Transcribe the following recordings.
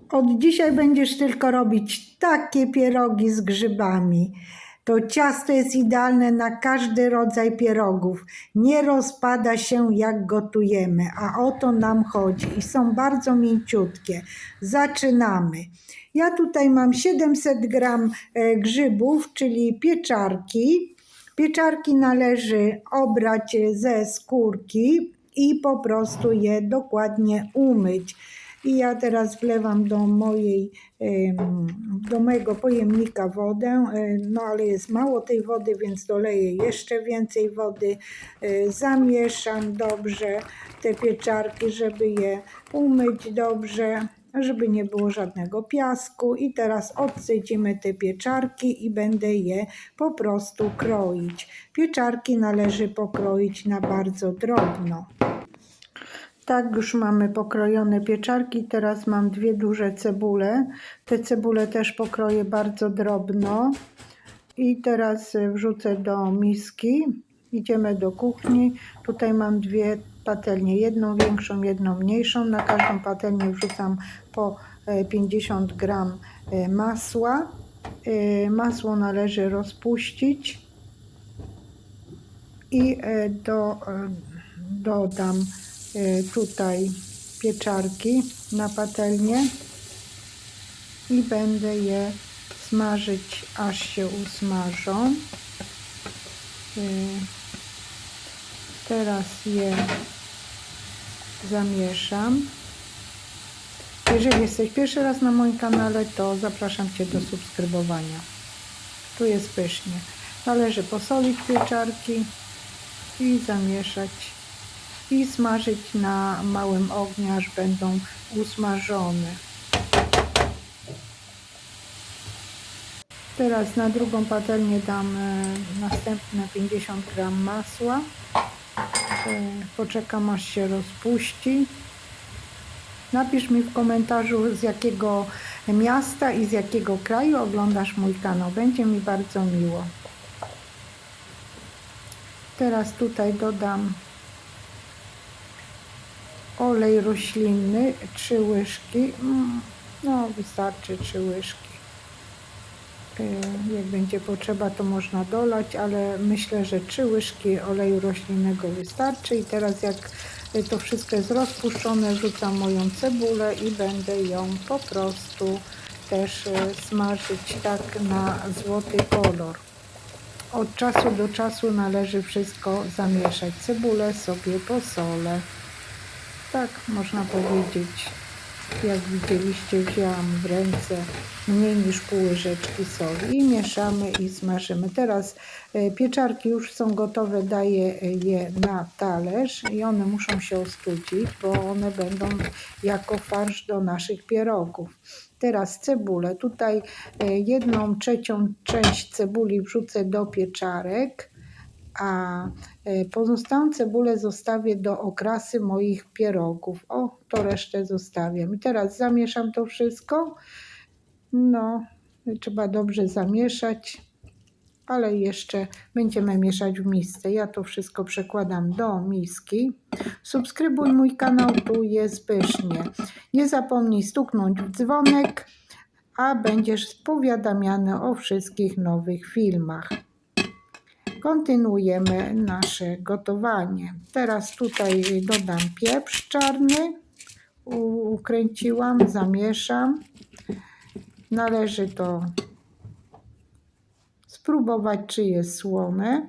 Od dzisiaj będziesz tylko robić takie pierogi z grzybami. To ciasto jest idealne na każdy rodzaj pierogów. Nie rozpada się jak gotujemy, a o to nam chodzi i są bardzo mięciutkie. Zaczynamy. Ja tutaj mam 700 gram grzybów, czyli pieczarki. Pieczarki należy obrać ze skórki i po prostu je dokładnie umyć. I ja teraz wlewam do mojego pojemnika wodę, no ale jest mało tej wody, więc doleję jeszcze więcej wody. Zamieszam dobrze te pieczarki, żeby je umyć dobrze, żeby nie było żadnego piasku. I teraz odsycimy te pieczarki i będę je po prostu kroić. Pieczarki należy pokroić na bardzo drobno. Tak, już mamy pokrojone pieczarki. Teraz mam 2 duże cebule. Te cebule też pokroję bardzo drobno. I teraz wrzucę do miski. Idziemy do kuchni. Tutaj mam 2 patelnie. Jedną większą, jedną mniejszą. Na każdą patelnię wrzucam po 50 gram masła. Masło należy rozpuścić. I dodam tutaj pieczarki na patelnię i będę je smażyć, aż się usmażą. Teraz je zamieszam. Jeżeli jesteś pierwszy raz na moim kanale, to zapraszam Cię do subskrybowania. Tu jest pysznie. Należy posolić pieczarki i zamieszać i smażyć na małym ogniu, aż będą usmażone. Teraz na drugą patelnię dam następne 50 gram masła. Poczekam, aż się rozpuści. Napisz mi w komentarzu, z jakiego miasta i z jakiego kraju oglądasz mój kanał. Będzie mi bardzo miło. Teraz tutaj dodam olej roślinny, 3 łyżki, no wystarczy 3 łyżki. Jak będzie potrzeba, to można dolać, ale myślę, że 3 łyżki oleju roślinnego wystarczy. I teraz jak to wszystko jest rozpuszczone, rzucam moją cebulę i będę ją po prostu też smażyć tak na złoty kolor. Od czasu do czasu należy wszystko zamieszać. Cebulę sobie posolę. Tak można powiedzieć, jak widzieliście, wzięłam w ręce mniej niż pół łyżeczki soli i mieszamy i smażymy. Teraz pieczarki już są gotowe, daję je na talerz i one muszą się ostudzić, bo one będą jako farsz do naszych pierogów. Teraz cebulę. Tutaj 1/3 część cebuli wrzucę do pieczarek, a pozostałą cebulę zostawię do okrasy moich pierogów. O, to resztę zostawiam. I teraz zamieszam to wszystko. No, trzeba dobrze zamieszać, ale jeszcze będziemy mieszać w misce. Ja to wszystko przekładam do miski. Subskrybuj mój kanał, tu jest pysznie. Nie zapomnij stuknąć w dzwonek, a będziesz powiadamiany o wszystkich nowych filmach. Kontynuujemy nasze gotowanie. Teraz tutaj dodam pieprz czarny. Ukręciłam, zamieszam. Należy to spróbować, czy jest słone.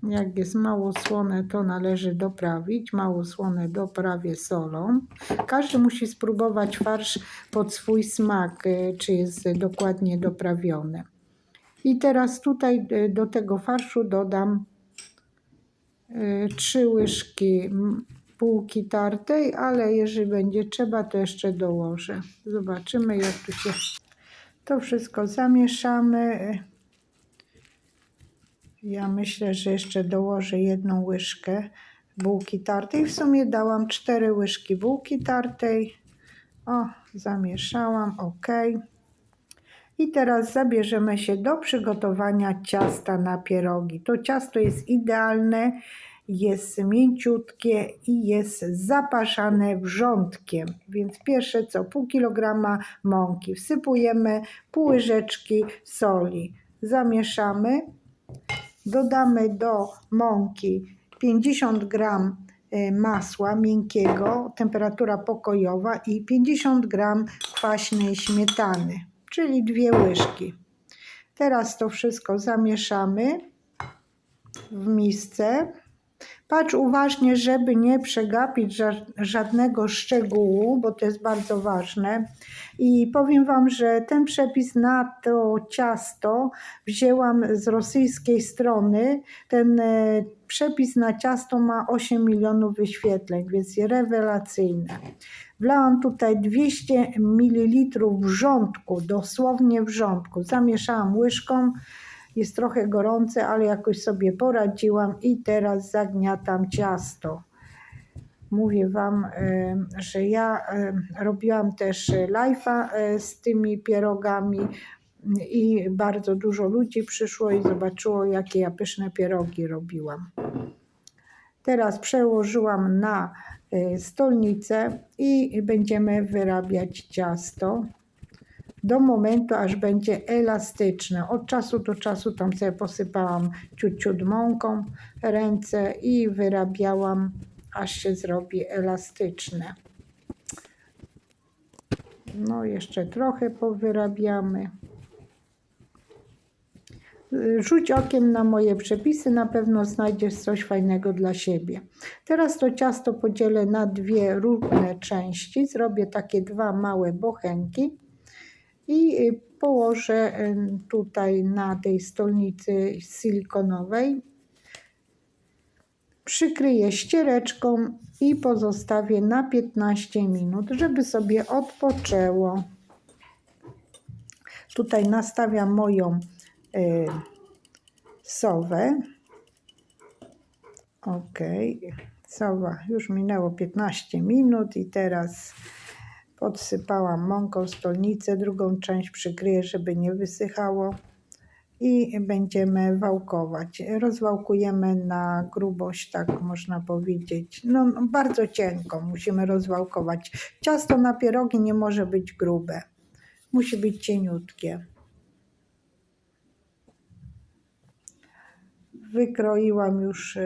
Jak jest mało słone, to należy doprawić. Mało słone doprawię solą. Każdy musi spróbować farsz pod swój smak, czy jest dokładnie doprawione. I teraz tutaj do tego farszu dodam 3 łyżki bułki tartej, ale jeżeli będzie trzeba, to jeszcze dołożę. Zobaczymy, jak tu się to wszystko zamieszamy. Ja myślę, że jeszcze dołożę 1 łyżkę bułki tartej. W sumie dałam 4 łyżki bułki tartej. O, zamieszałam, ok. I teraz zabierzemy się do przygotowania ciasta na pierogi. To ciasto jest idealne jest mięciutkie i jest zapaszane wrzątkiem. Więc pierwsze co, pół kilograma mąki. Wsypujemy pół łyżeczki soli. Zamieszamy. Dodamy do mąki 50 gram masła miękkiego, temperatura pokojowa i 50 gram kwaśnej śmietany, czyli 2 łyżki. Teraz to wszystko zamieszamy w misce. Patrz uważnie, żeby nie przegapić żadnego szczegółu, bo to jest bardzo ważne. I powiem Wam, że ten przepis na to ciasto wzięłam z rosyjskiej strony. Ten przepis na ciasto ma 8 milionów wyświetleń, więc jest rewelacyjne. Wlałam tutaj 200 ml wrzątku, dosłownie wrzątku. Zamieszałam łyżką. Jest trochę gorące, ale jakoś sobie poradziłam i teraz zagniatam ciasto. Mówię Wam, że ja robiłam też live'a z tymi pierogami i bardzo dużo ludzi przyszło i zobaczyło, jakie ja pyszne pierogi robiłam. Teraz przełożyłam na stolnicę i będziemy wyrabiać ciasto do momentu, aż będzie elastyczne. Od czasu do czasu tam sobie posypałam ciut mąką ręce i wyrabiałam, aż się zrobi elastyczne. No jeszcze trochę powyrabiamy. Rzuć okiem na moje przepisy, na pewno znajdziesz coś fajnego dla siebie. Teraz to ciasto podzielę na 2 równe części. Zrobię takie 2 małe bochenki. I położę tutaj na tej stolnicy silikonowej. Przykryję ściereczką i pozostawię na 15 minut, żeby sobie odpoczęło. Tutaj nastawiam moją sowę. Ok, sowa już minęło 15 minut i teraz podsypałam mąką stolnicę, drugą część przykryję, żeby nie wysychało i będziemy wałkować. Rozwałkujemy na grubość, tak można powiedzieć, no bardzo cienko musimy rozwałkować. Ciasto na pierogi nie może być grube, musi być cieniutkie. Wykroiłam już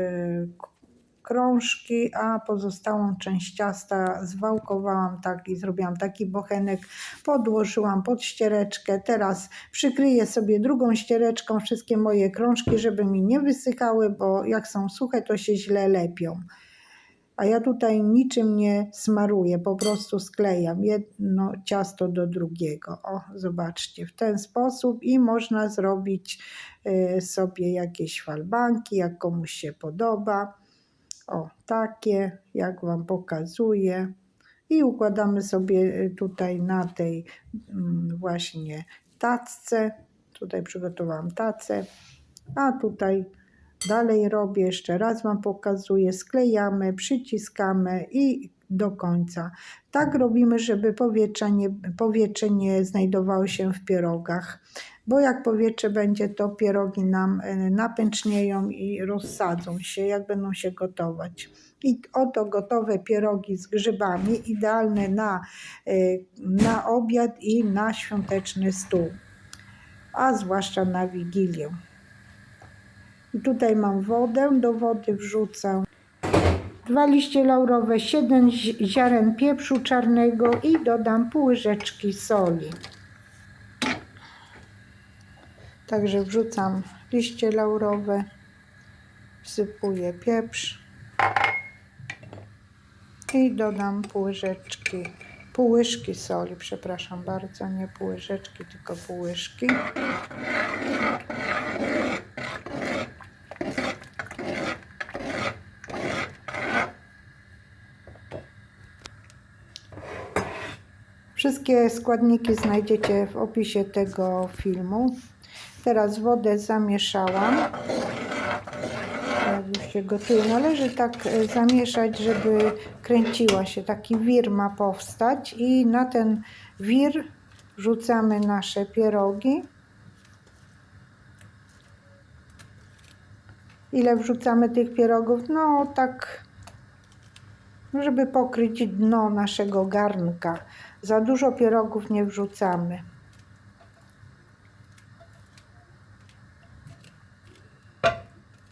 krążki, a pozostałą część ciasta zwałkowałam tak i zrobiłam taki bochenek, podłożyłam pod ściereczkę. Teraz przykryję sobie drugą ściereczką wszystkie moje krążki, żeby mi nie wysychały, bo jak są suche, to się źle lepią. A ja tutaj niczym nie smaruję, po prostu sklejam jedno ciasto do drugiego. O, zobaczcie, w ten sposób i można zrobić sobie jakieś falbanki, jak komuś się podoba. O, takie, jak Wam pokazuję. I układamy sobie tutaj na tej właśnie tacce. Tutaj przygotowałam tacę, a tutaj dalej robię, jeszcze raz Wam pokazuję, sklejamy, przyciskamy i do końca. Tak robimy, żeby powietrze nie znajdowało się w pierogach, bo jak powietrze będzie, to pierogi nam napęcznieją i rozsadzą się, jak będą się gotować. I oto gotowe pierogi z grzybami, idealne na obiad i na świąteczny stół, a zwłaszcza na Wigilię. I tutaj mam wodę, do wody wrzucę 2 liście laurowe, 7 ziaren pieprzu czarnego i dodam pół łyżeczki soli. Także wrzucam liście laurowe, wsypuję pieprz i dodam pół łyżki soli, przepraszam bardzo, nie pół łyżeczki, tylko pół łyżki. Wszystkie składniki znajdziecie w opisie tego filmu. Teraz wodę zamieszałam. Jak już się gotuje, należy tak zamieszać, żeby kręciła się. Taki wir ma powstać i na ten wir wrzucamy nasze pierogi. Ile wrzucamy tych pierogów? No tak, żeby pokryć dno naszego garnka. Za dużo pierogów nie wrzucamy.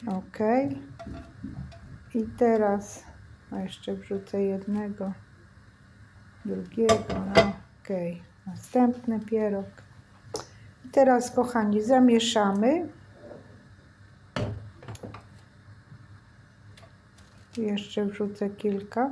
Ok. I teraz jeszcze wrzucę jednego, drugiego. No, ok. Następny pierog. I teraz, kochani, zamieszamy. Jeszcze wrzucę kilka.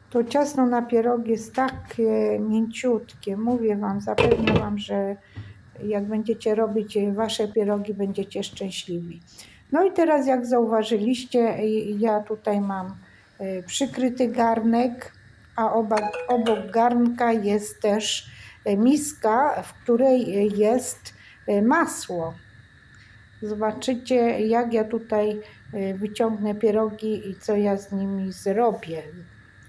To ciasto na pierogi jest takie mięciutkie. Mówię Wam, zapewniam Wam, że jak będziecie robić Wasze pierogi, będziecie szczęśliwi. No i teraz, jak zauważyliście, ja tutaj mam przykryty garnek, a obok garnka jest też miska, w której jest masło. Zobaczycie, jak ja tutaj wyciągnę pierogi i co ja z nimi zrobię.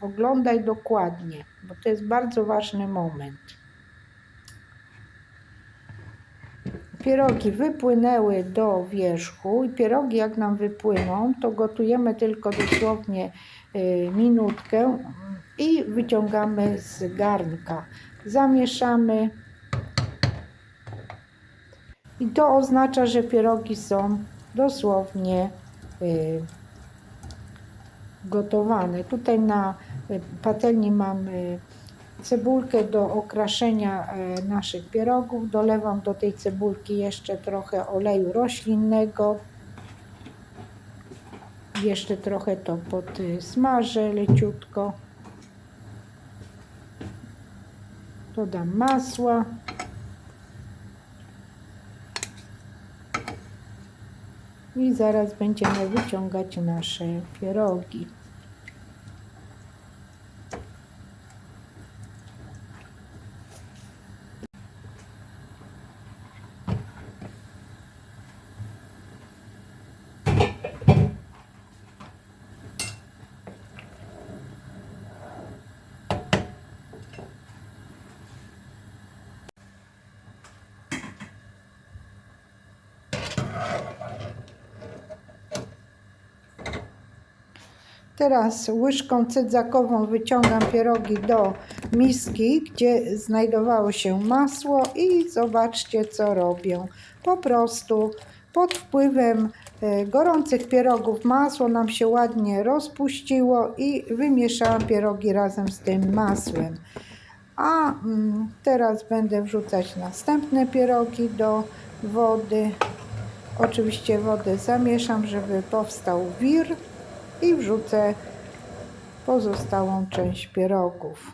Oglądaj dokładnie, bo to jest bardzo ważny moment. Pierogi wypłynęły do wierzchu i pierogi, jak nam wypłyną, to gotujemy tylko dosłownie minutkę i wyciągamy z garnka. Zamieszamy i to oznacza, że pierogi są dosłownie gotowane. Tutaj na patelni mam cebulkę do okraszenia naszych pierogów. Dolewam do tej cebulki jeszcze trochę oleju roślinnego. Jeszcze trochę to podsmażę leciutko. Dodam masła. I zaraz będziemy wyciągać nasze pierogi. Teraz łyżką cydzakową wyciągam pierogi do miski, gdzie znajdowało się masło i zobaczcie, co robię. Po prostu pod wpływem gorących pierogów masło nam się ładnie rozpuściło i wymieszałam pierogi razem z tym masłem. A teraz będę wrzucać następne pierogi do wody. Oczywiście wodę zamieszam, żeby powstał wir. I wrzucę pozostałą część pierogów.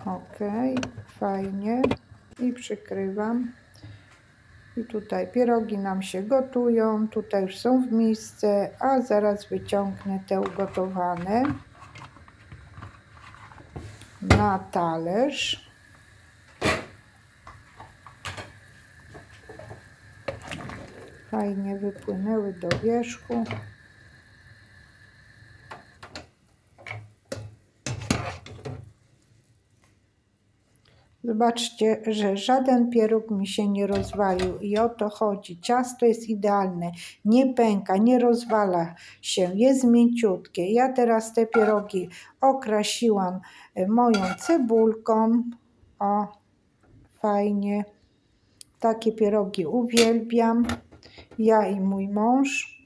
Ok, fajnie. I przykrywam. I tutaj pierogi nam się gotują. Tutaj już są w misce, a zaraz wyciągnę te ugotowane na talerz. Fajnie wypłynęły do wierzchu. Zobaczcie, że żaden pieróg mi się nie rozwalił i o to chodzi. Ciasto jest idealne, nie pęka, nie rozwala się, jest mięciutkie. Ja teraz te pierogi okrasiłam moją cebulką. O, fajnie. Takie pierogi uwielbiam. Ja i mój mąż.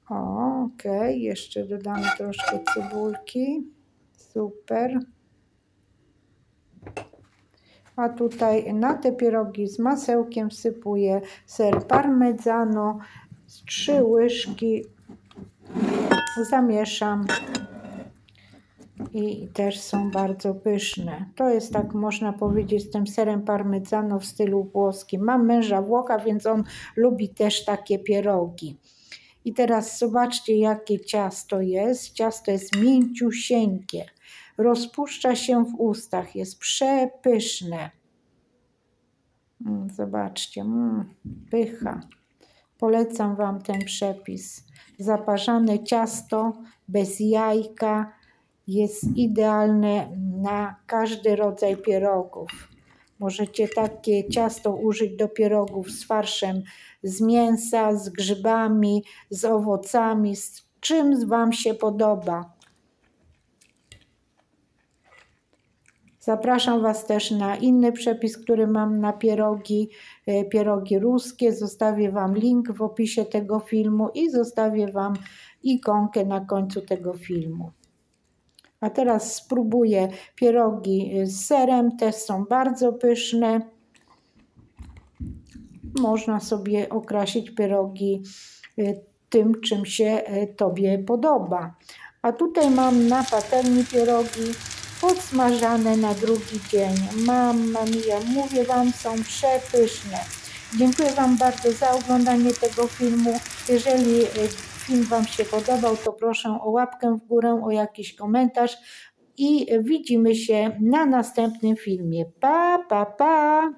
Ok, jeszcze dodamy troszkę cebulki. Super. A tutaj na te pierogi z masełkiem wsypuję ser parmezano z 3 łyżki. Zamieszam i też są bardzo pyszne. To jest, tak można powiedzieć, z tym serem parmezano w stylu włoskim. Mam męża Włocha, więc on lubi też takie pierogi. I teraz zobaczcie, jakie ciasto jest. Ciasto jest mięciusieńkie. rozpuszcza się w ustach, jest przepyszne. Zobaczcie, pycha. Polecam Wam ten przepis. Zaparzane ciasto bez jajka jest idealne na każdy rodzaj pierogów. Możecie takie ciasto użyć do pierogów z farszem z mięsa, z grzybami, z owocami, z czym Wam się podoba. Zapraszam Was też na inny przepis, który mam na pierogi ruskie. Zostawię Wam link w opisie tego filmu i zostawię Wam ikonkę na końcu tego filmu. A teraz spróbuję pierogi z serem, te są bardzo pyszne. Można sobie okrasić pierogi tym, czym się Tobie podoba. A tutaj mam na patelni pierogi podsmażane na drugi dzień. Mamma mia, mówię Wam, są przepyszne. Dziękuję Wam bardzo za oglądanie tego filmu. Jeżeli film Wam się podobał, to proszę o łapkę w górę, o jakiś komentarz i widzimy się na następnym filmie. Pa, pa, pa!